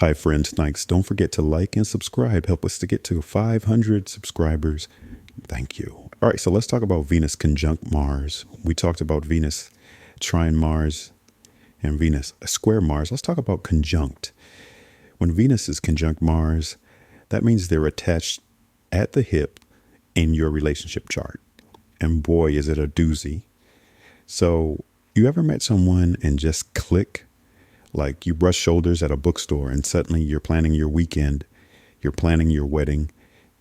Hi, friends. Thanks. Don't forget to like and subscribe. Help us to get to 500 subscribers. Thank you. All right, so let's talk about Venus conjunct Mars. We talked about Venus trine Mars and Venus square Mars. Let's talk about conjunct. When Venus is conjunct Mars, that means they're attached at the hip in your relationship chart. And boy, is it a doozy. So you ever met someone and just click? Like you brush shoulders at a bookstore and suddenly you're planning your weekend, you're planning your wedding,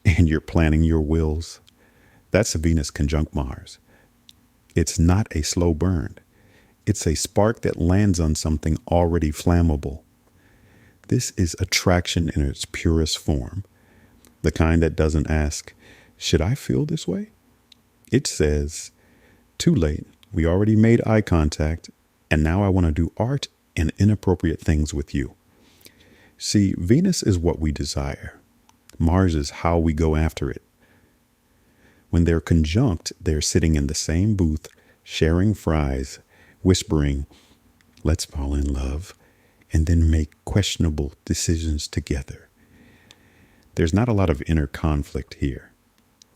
and you're planning your wills. That's a Venus conjunct Mars. It's not a slow burn. It's a spark that lands on something already flammable. This is attraction in its purest form. The kind that doesn't ask, should I feel this way? It says, too late. We already made eye contact, and now I want to do art and inappropriate things with you. See, Venus is what we desire. Mars is how we go after it. When they're conjunct, they're sitting in the same booth, sharing fries, whispering, let's fall in love, and then make questionable decisions together. There's not a lot of inner conflict here.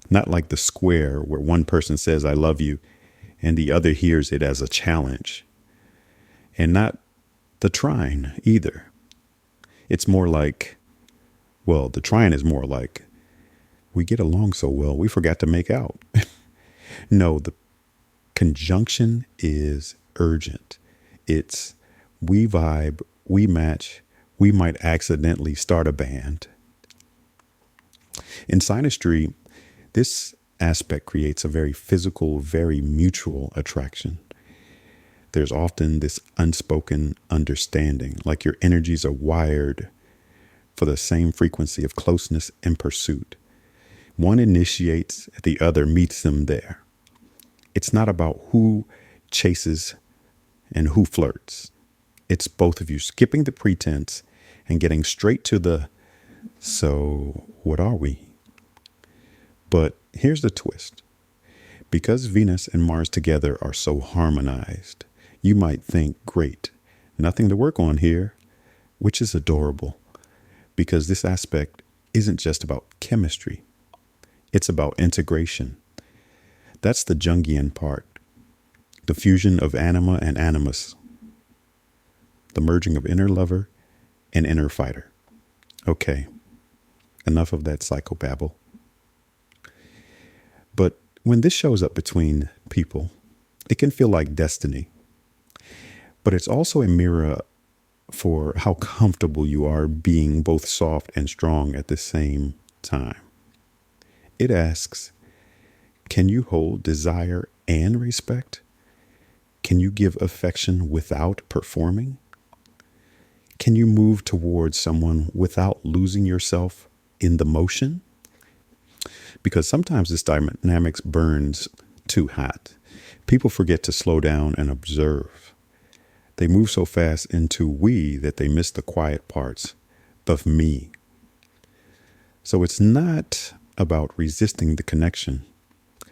Not like the square where one person says, I love you, and the other hears it as a challenge. And not the trine either. It's more like, well, the trine is more like, we get along so well, we forgot to make out. No, the conjunction is urgent. It's we vibe, we match, we might accidentally start a band. In Synastry, this aspect creates a very physical, very mutual attraction. There's often this unspoken understanding, like your energies are wired for the same frequency of closeness and pursuit. One initiates, the other meets them there. It's not about who chases and who flirts. It's both of you skipping the pretense and getting straight to the, so what are we? But here's the twist. Because Venus and Mars together are so harmonized, you might think, great, nothing to work on here, which is adorable, because this aspect isn't just about chemistry. It's about integration. That's the Jungian part, the fusion of anima and animus, the merging of inner lover and inner fighter. Okay, enough of that psychobabble. But when this shows up between people, it can feel like destiny. But it's also a mirror for how comfortable you are being both soft and strong at the same time. It asks, can you hold desire and respect? Can you give affection without performing? Can you move towards someone without losing yourself in the motion? Because sometimes this dynamics burns too hot. People forget to slow down and observe. They move so fast into we that they miss the quiet parts of me. So it's not about resisting the connection.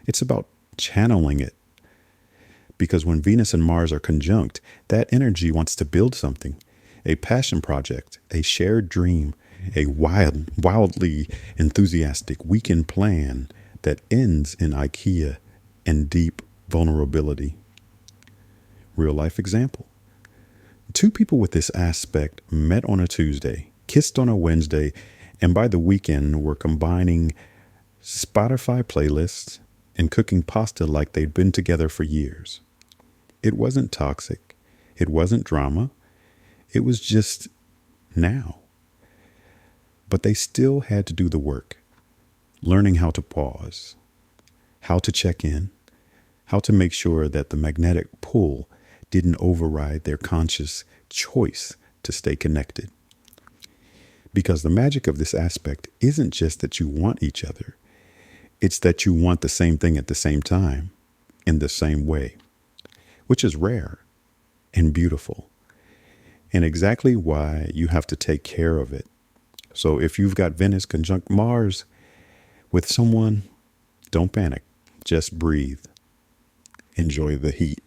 It's about channeling it. Because when Venus and Mars are conjunct, that energy wants to build something, a passion project, a shared dream, a wildly enthusiastic weekend plan that ends in IKEA and deep vulnerability. Real life example. Two people with this aspect met on a Tuesday, kissed on a Wednesday, and by the weekend were combining Spotify playlists and cooking pasta like they'd been together for years. It wasn't toxic. It wasn't drama. It was just now. But they still had to do the work, learning how to pause, how to check in, how to make sure that the magnetic pull didn't override their conscious choice to stay connected. Because the magic of this aspect isn't just that you want each other. It's that you want the same thing at the same time, in the same way, which is rare and beautiful, and exactly why you have to take care of it. So if you've got Venus conjunct Mars with someone, don't panic. Just breathe. Enjoy the heat.